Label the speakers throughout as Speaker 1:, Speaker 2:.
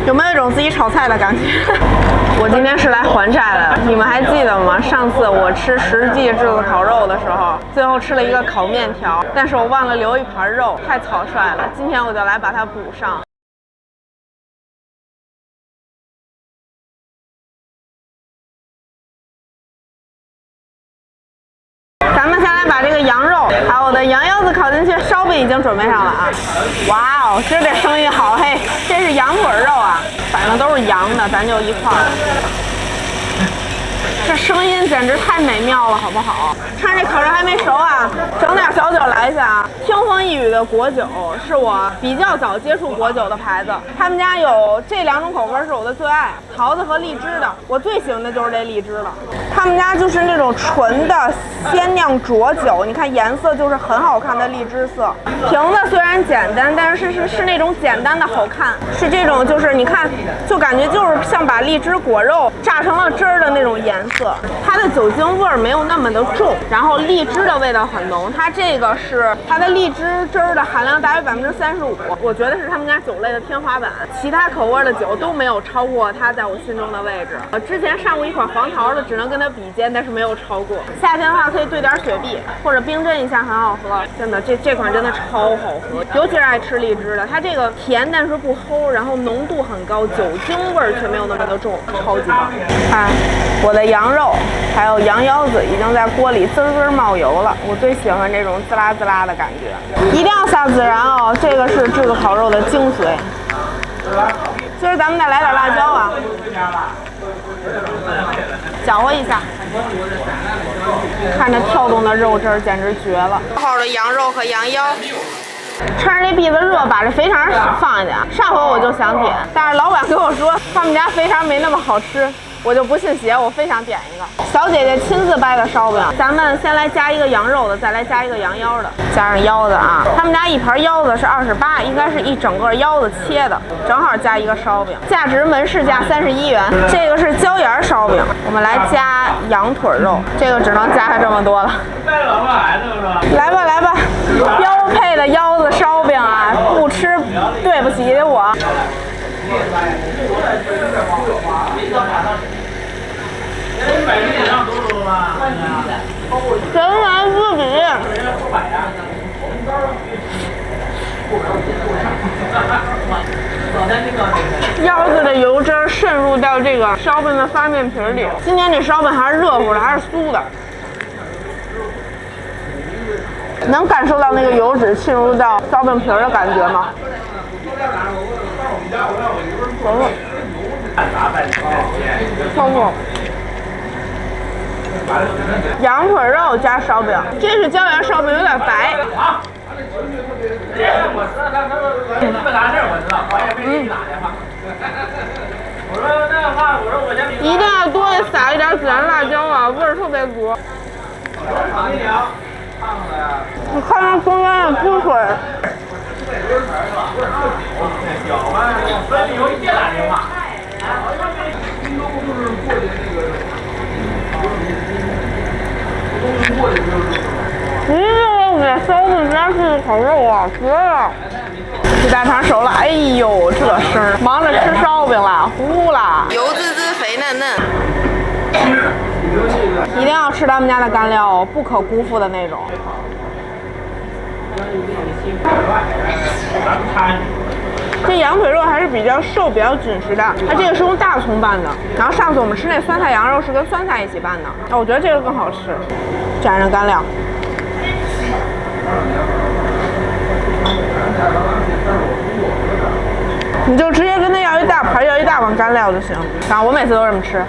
Speaker 1: 有没有一种自己炒菜的感觉？我今天是来还债的，你们还记得吗？上次我吃10记炙子烤肉的时候，最后吃了一个烤面条，但是我忘了留一盘肉，太草率了。今天我就来把它补上。咱们先来把这个羊肉还有我的羊腰子烤进去，烧饼已经准备上了啊！哇哦，今儿这生意好嘿！这是羊腿肉啊，反正都是羊的，咱就一块儿。这声音简直太美妙了，好不好？趁这烤肉还没熟啊，整点小酒来一下啊！清风一雨的果酒是我比较早接触果酒的牌子，他们家有这2种口味是我的最爱，桃子和荔枝的。我最喜欢的就是这荔枝了。他们家就是那种纯的鲜酿浊酒，你看颜色就是很好看的荔枝色。瓶子虽然简单，但是是那种简单的好看，是这种就是你看就感觉就是像把荔枝果肉榨成了汁儿的那种颜色。它的酒精味儿没有那么的重，然后荔枝的味道很浓。它这个是它的荔枝汁儿的含量大约35%，我觉得是他们家酒类的天花板。其他口味的酒都没有超过它在我心中的位置。我之前上过一款黄桃的，只能跟它比肩，但是没有超过。夏天的话可以兑点雪碧或者冰镇一下，很好喝。真的，这款真的超好喝，尤其是爱吃荔枝的。它这个甜但是不齁，然后浓度很高，酒精味儿却没有那么的重，超级棒。看我的羊肉还有羊腰子已经在锅里滋滋冒油了，我最喜欢这种滋啦滋啦的感觉，一定要下孜然哦，这个是炙子烤肉的精髓。今儿咱们再来点辣椒啊，搅和一下，看着跳动的肉汁儿简直绝了。好的羊肉和羊腰。趁着这篦子热，把这肥肠放一点。上回我就想点，但是老板跟我说他们家肥肠没那么好吃，我就不信邪，我非想点一个。小姐姐亲自掰的烧饼，咱们先来加一个羊肉的，再来加一个羊腰的，加上腰子啊。他们家一盘腰子是28，应该是一整个腰子切的，正好加一个烧饼，价值门市价31元。这个是椒盐烧饼，我们来加羊腿肉，这个只能加上这么多了。来吧来吧，标配的腰子烧饼啊，不吃对不起我。神来之笔，腰子的油汁渗入到这个烧饼的发面皮里。今天这烧饼还是热乎的，还是酥的，能感受到那个油脂浸入到烧饼皮的感觉吗？超过羊腿肉加烧饼，这是椒盐烧饼，有点白。一定要多撒一点孜然辣椒啊，味儿特别足。你看它中间的汁水。给烧饼加炙子烤肉啊，绝了！这大肠熟了，哎呦，这声儿，忙着吃烧饼了，呼啦，油滋滋，肥嫩嫩。一定要吃他们家的干料哦，不可辜负的那种。这羊腿肉还是比较瘦、比较紧实的，它这个是用大葱拌的。然后上次我们吃那酸菜羊肉是跟酸菜一起拌的，我觉得这个更好吃。蘸上干料，你就直接跟他要一大盘，要一大碗干料就行。然后我每次都这么吃。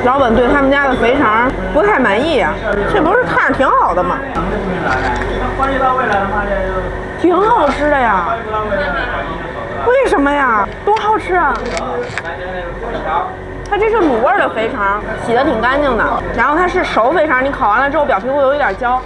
Speaker 1: 老板对他们家的肥肠不太满意啊，这不是看着挺好的吗？挺好吃的呀，为什么呀？多好吃啊！它这是卤味的肥肠，洗得挺干净的。然后它是熟肥肠，你烤完了之后表皮会有一点焦。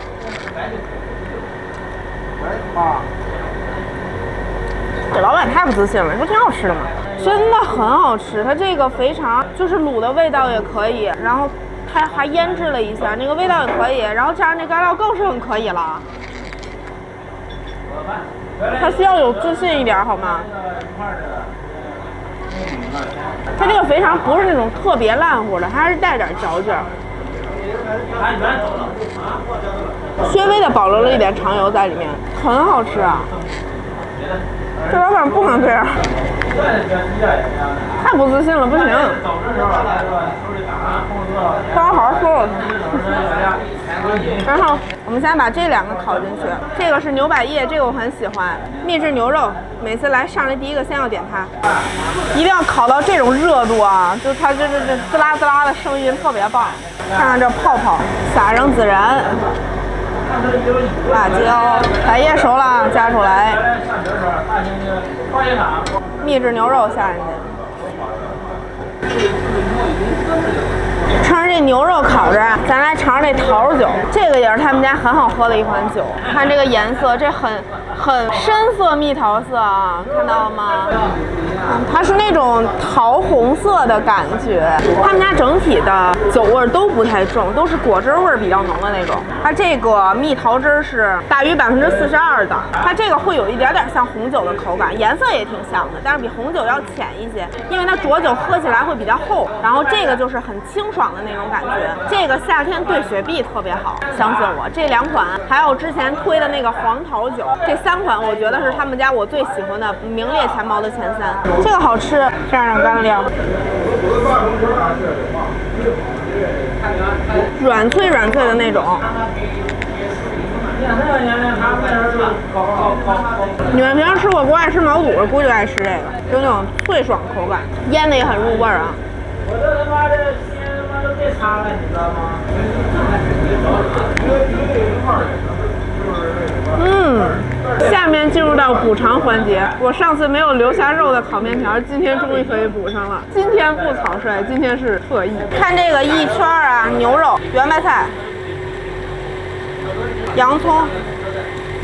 Speaker 1: 这老板太不自信了，说挺好吃的嘛，真的很好吃。它这个肥肠就是卤的味道也可以，然后它还腌制了一下，那个味道也可以，然后加上这干料更是很可以了。他需要有自信一点，好吗？它这个肥肠不是那种特别烂乎的，它还是带点嚼劲儿，稍微的保留了一点肠油在里面，很好吃啊！这老板不能这样，太不自信了，不行。让我好好说。然后我们先把这两个烤进去，这个是牛百叶，这个我很喜欢，秘制牛肉，每次来上来第一个先要点它，一定要烤到这种热度啊，就它这滋啦滋啦的声音特别棒。看看这泡泡，撒上孜然。辣椒，百叶熟了，加出来。秘制牛肉下进去。趁着这牛肉烤着，咱来尝尝这桃酒。这个也是他们家很好喝的一款酒。看这个颜色，这很深色蜜桃色啊，看到了吗？它是那种桃红色的感觉。他们家整体的酒味都不太重，都是果汁味比较浓的那种。它这个蜜桃汁是大于42%的，它这个会有一点点像红酒的口感，颜色也挺像的，但是比红酒要浅一些，因为它浊酒喝起来会比较厚。然后这个就是很清爽的那种感觉，这个夏天兑雪碧特别好，相信我。这两款还有之前推的那个黄桃酒，这3款我觉得是他们家我最喜欢的，名列前茅的前3。这个好吃，蘸上干料，软脆的那种。你们平时吃火锅爱吃毛肚，估计爱吃这个，就那种脆爽口感，腌的也很入味啊。我这他妈的鲜他妈都变差了，你知道吗？下面进入到补偿环节。我上次没有留下肉的烤面条，今天终于可以补上了。今天不草率，今天是特意。看这个一圈啊，牛肉、圆白菜、洋葱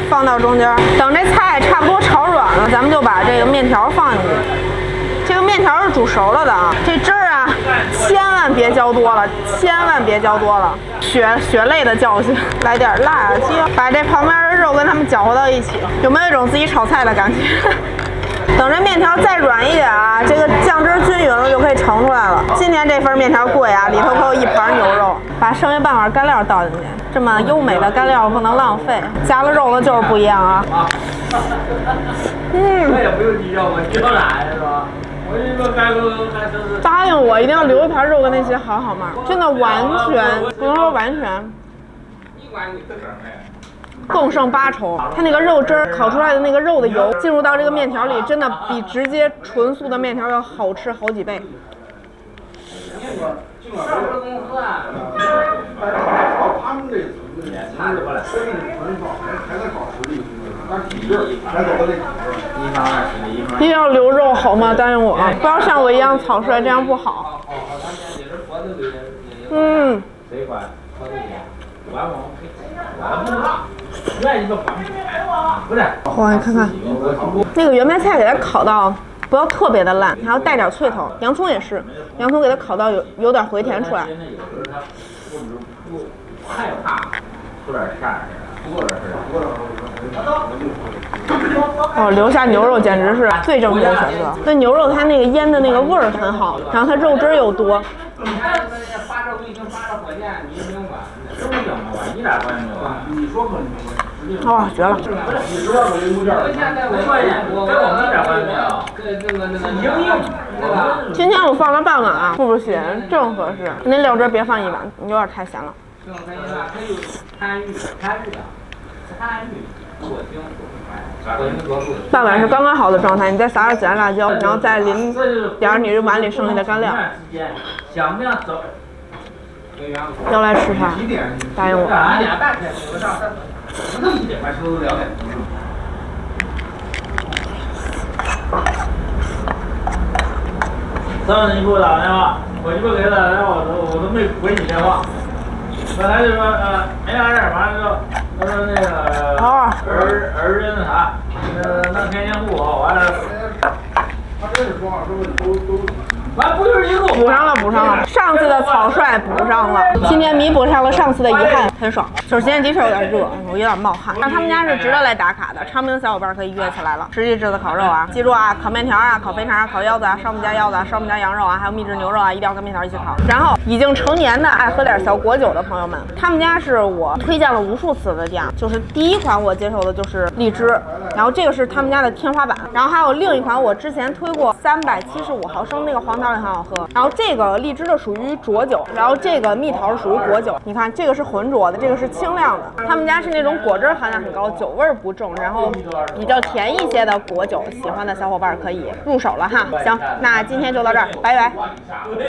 Speaker 1: 放到中间，等这菜差不多炒软了，咱们就把这个面条放进去。这个面条是煮熟了的啊，这汁儿啊，千万别浇多了，千万别浇多了，血泪的教训。来点辣椒，把这旁边的肉跟它们搅和到一起，有没有一种自己炒菜的感觉？等这面条再软一点啊，这个酱汁均匀了就可以盛出来了。今天这份面条贵啊，里头可有1盘牛肉。把剩下半碗干料倒进去，这么优美的干料不能浪费，加了肉的就是不一样啊。我也不用计较，我知道来是吧？我这个干肉还真是。答应我一定要留一盘肉跟那些好吗？真的完全不能说完全。你管你自个儿呗。更胜8筹，它那个肉汁儿烤出来的那个肉的油进入到这个面条里，真的比直接纯素的面条要好吃好几倍。一定要留肉好吗？答应我，不要像我一样草率，这样不好。哇，你看看那个圆白菜，给它烤到不要特别的烂，还要带点脆头。洋葱也是，洋葱给它烤到有点回甜出来。哦，留下牛肉简直是最正确的选择。那牛肉它那个腌的那个味儿很好，然后它肉汁又多。哇，绝了！今天我放了半碗啊，不行，正合适。那料汁别放1碗，有点太咸了。半碗是刚刚好的状态，你再撒点孜然辣椒，然后再淋点你这碗里剩下的干料。要来吃它，答应我。
Speaker 2: 上次你给我打电话，我鸡巴给他打电话，我都没回你电话。本来就说没啥事，完了之后他说那个儿子那啥，弄天线布，完了。他这个说话说的都完不就是一个
Speaker 1: 补上了，补上了。上次的草率补上了，今天弥补上了上次的遗憾，很爽。就是今天的确有点热，我有点冒汗。但他们家是值得来打卡的，昌平的小伙伴可以约起来了。实际制的烤肉啊，记住啊，烤面条啊，烤肥肠啊，烤腰子啊，烧我们家腰子啊，烧我们家羊肉啊，还有秘制牛肉啊，一定要跟面条一起烤。然后已经成年的爱喝点小果酒的朋友们，他们家是我推荐了无数次的店，就是第一款我接受的就是荔枝，然后这个是他们家的天花板，然后还有另一款我之前推过375毫升那个黄桃也很好喝，然后这个荔枝的属于浊酒，然后这个蜜桃是属于果酒。你看这个是浑浊的，这个是清亮的。他们家是那种果汁含量很高，酒味不重，然后比较甜一些的果酒，喜欢的小伙伴可以入手了哈。行，那今天就到这儿，拜拜。